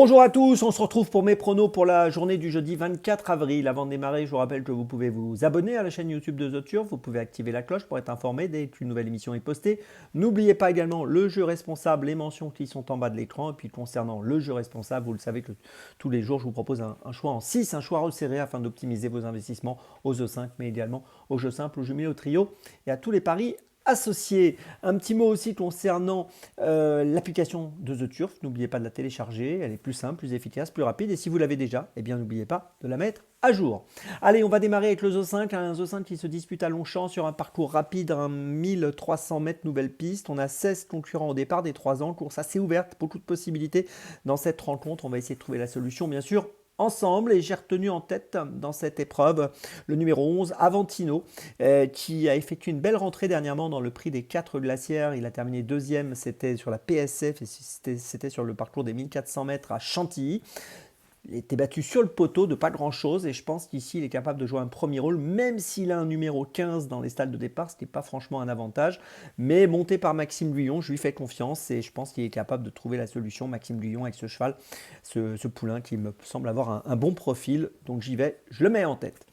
Bonjour à tous, on se retrouve pour mes pronos pour la journée du jeudi 24 avril. Avant de démarrer, je vous rappelle que vous pouvez vous abonner à la chaîne YouTube de The Turf, vous pouvez activer la cloche pour être informé dès qu'une nouvelle émission est postée. N'oubliez pas également le jeu responsable, les mentions qui sont en bas de l'écran. Et puis concernant le jeu responsable, vous le savez que tous les jours, je vous propose un choix en 6, un choix resserré afin d'optimiser vos investissements aux jeux 5, mais également aux jeux simples, aux jeux au trio et à tous les paris associés. Un petit mot aussi concernant l'application de The Turf. N'oubliez pas de la télécharger, elle est plus simple, plus efficace, plus rapide. Et si vous l'avez déjà, eh bien n'oubliez pas de la mettre à jour. Allez, on va démarrer avec le Zo 5, un Zo 5 qui se dispute à Longchamp sur un parcours rapide, un 1300 mètres nouvelle piste. On a 16 concurrents au départ des 3 ans, course assez ouverte, beaucoup de possibilités dans cette rencontre. On va essayer de trouver la solution, bien sûr, ensemble, et j'ai retenu en tête dans cette épreuve le numéro 11, Aventino, qui a effectué une belle rentrée dernièrement dans le prix des 4 glacières. Il a terminé deuxième, c'était sur la PSF et c'était sur le parcours des 1400 mètres à Chantilly. Il était battu sur le poteau de pas grand chose et je pense qu'ici il est capable de jouer un premier rôle, même s'il a un numéro 15 dans les stalles de départ, ce qui n'est pas franchement un avantage. Mais monté par Maxime Guyon, je lui fais confiance et je pense qu'il est capable de trouver la solution. Maxime Guyon avec ce cheval, ce poulain qui me semble avoir un bon profil, donc j'y vais, je le mets en tête.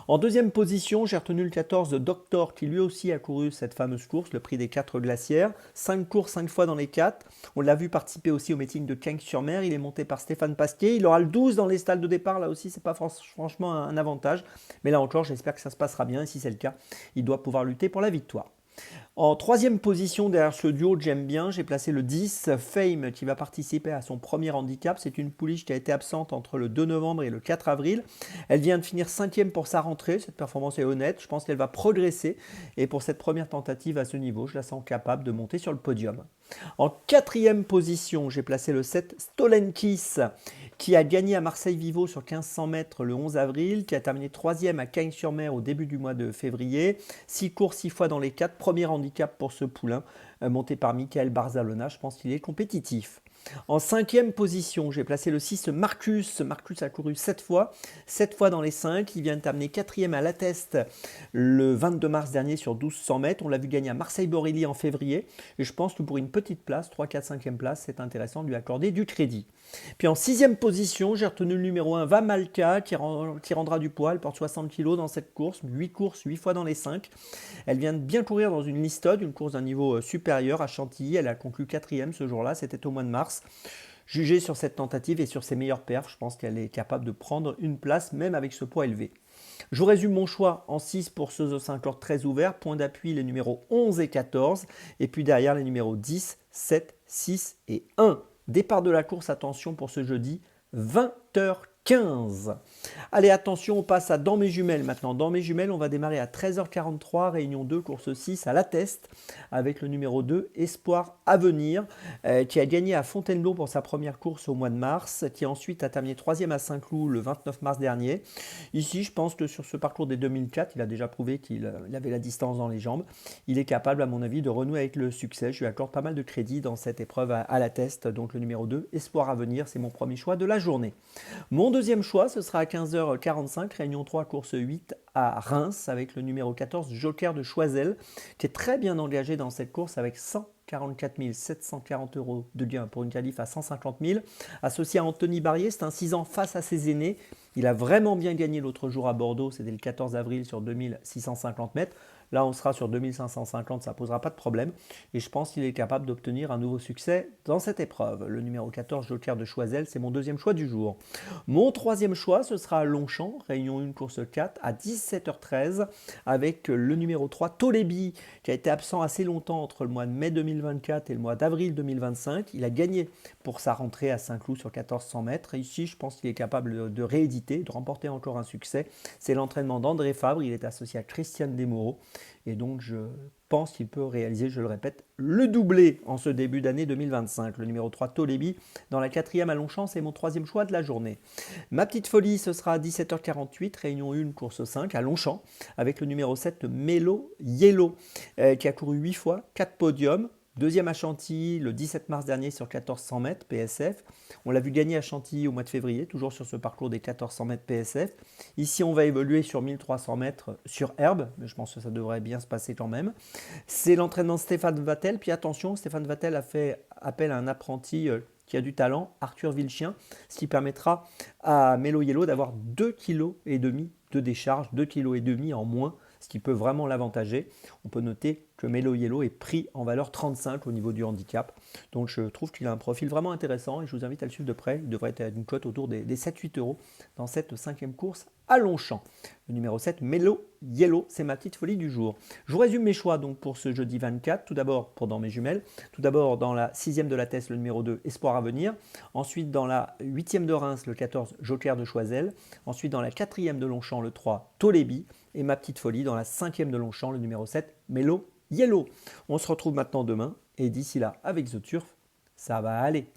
En deuxième position, j'ai retenu le 14 de Doctor qui lui aussi a couru cette fameuse course, le prix des 4 glacières. 5 courses, 5 fois dans les 4. On l'a vu participer aussi au meeting de Cagnes-sur-Mer. Il est monté par Stéphane Pasquier. Il aura le 12 dans les stalles de départ. Là aussi, c'est pas franchement un avantage. Mais là encore, j'espère que ça se passera bien. Et si c'est le cas, il doit pouvoir lutter pour la victoire. En troisième position derrière ce duo que j'aime bien, j'ai placé le 10, Fame, qui va participer à son premier handicap. C'est une pouliche qui a été absente entre le 2 novembre et le 4 avril. Elle vient de finir 5e pour sa rentrée. Cette performance est honnête. Je pense qu'elle va progresser. Et pour cette première tentative à ce niveau, je la sens capable de monter sur le podium. En quatrième position, j'ai placé le 7, Stolenkis, qui a gagné à Marseille-Vivo sur 1500 mètres le 11 avril, qui a terminé 3e à Cagnes-sur-Mer au début du mois de février. 6 courses, 6 fois dans les 4. Premier handicap pour ce poulain, monté par Michael Barzalona. Je pense qu'il est compétitif. En cinquième position, j'ai placé le 6 Marcus. Marcus a couru 7 fois dans les 5. Il vient de terminer 4e à l'Atteste le 22 mars dernier sur 1200 mètres. On l'a vu gagner à Marseille-Borelli en février. Et je pense que pour une petite place, 3, 4, 5e place, c'est intéressant de lui accorder du crédit. Puis en sixième position, j'ai retenu le numéro 1, Vamalka, qui rendra du poids. Elle porte 60 kg dans cette course. 8 courses, 8 fois dans les 5. Elle vient de bien courir dans une listode, une course d'un niveau supérieur à Chantilly. Elle a conclu 4e ce jour-là, c'était au mois de mars. Jugé sur cette tentative et sur ses meilleures perfs, je pense qu'elle est capable de prendre une place même avec ce poids élevé. Je vous résume mon choix en 6 pour ce Zo 5 ordre très ouvert. Point d'appui les numéros 11 et 14. Et puis derrière les numéros 10, 7, 6 et 1. Départ de la course, attention pour ce jeudi, 20h15. Allez, attention, on passe à Dans mes jumelles maintenant. Dans mes jumelles, on va démarrer à 13h43, réunion 2, course 6 à l'Atteste, avec le numéro 2, Espoir à venir, qui a gagné à Fontainebleau pour sa première course au mois de mars, qui ensuite a terminé 3e à Saint-Cloud le 29 mars dernier. Ici, je pense que sur ce parcours des 2004, il a déjà prouvé qu'il avait la distance dans les jambes. Il est capable, à mon avis, de renouer avec le succès. Je lui accorde pas mal de crédit dans cette épreuve à l'Atteste. Donc le numéro 2, Espoir à venir, c'est mon premier choix de la journée. Mon deuxième choix, ce sera à 15h45, réunion 3, course 8 à Reims, avec le numéro 14, Joker de Choiseul, qui est très bien engagé dans cette course avec 144 740 € de gain pour une qualif à 150 000. Associé à Anthony Barrier, c'est un 6 ans face à ses aînés. Il a vraiment bien gagné l'autre jour à Bordeaux, c'était le 14 avril sur 2650 mètres. Là, on sera sur 2550, ça ne posera pas de problème. Et je pense qu'il est capable d'obtenir un nouveau succès dans cette épreuve. Le numéro 14, Joker de Choiseul, c'est mon deuxième choix du jour. Mon troisième choix, ce sera à Longchamp, réunion 1, course 4, à 17h13, avec le numéro 3, Tolebi, qui a été absent assez longtemps entre le mois de mai 2024 et le mois d'avril 2025. Il a gagné pour sa rentrée à Saint-Cloud sur 1400 mètres. Et ici, je pense qu'il est capable de rééditer, de remporter encore un succès. C'est l'entraînement d'André Fabre, il est associé à Christiane Desmoureaux. Et donc, je pense qu'il peut réaliser, je le répète, le doublé en ce début d'année 2025. Le numéro 3, Tolebi, dans la 4e à Longchamp, c'est mon troisième choix de la journée. Ma petite folie, ce sera à 17h48, réunion 1, course 5 à Longchamp, avec le numéro 7, Melo Yellow, qui a couru 8 fois, 4 podiums. Deuxième à Chantilly le 17 mars dernier sur 1400 mètres PSF. On l'a vu gagner à Chantilly au mois de février, toujours sur ce parcours des 1400 mètres PSF. Ici, on va évoluer sur 1300 mètres sur herbe, mais je pense que ça devrait bien se passer quand même. C'est l'entraînement de Stéphane Vattel. Puis attention, Stéphane Vattel a fait appel à un apprenti qui a du talent, Arthur Vilchien, ce qui permettra à Melo Yellow d'avoir 2,5 kg de décharge, 2,5 kg en moins, ce qui peut vraiment l'avantager. On peut noter que Melo Yellow est pris en valeur 35 au niveau du handicap. Donc je trouve qu'il a un profil vraiment intéressant et je vous invite à le suivre de près. Il devrait être à une cote autour des 7-8 euros dans cette 5e course à Longchamp. Le numéro 7, Melo Yellow, c'est ma petite folie du jour. Je vous résume mes choix donc pour ce jeudi 24. Tout d'abord dans mes jumelles. Tout d'abord dans la 6e de la Teste, le numéro 2, Espoir à venir. Ensuite dans la 8e de Reims, le 14, Joker de Choiseul. Ensuite dans la 4e de Longchamp, le 3, Tolébi. Et ma petite folie dans la 5e de Longchamp, le numéro 7, Melo Yellow. On se retrouve maintenant demain et d'ici là avec The Turf, ça va aller.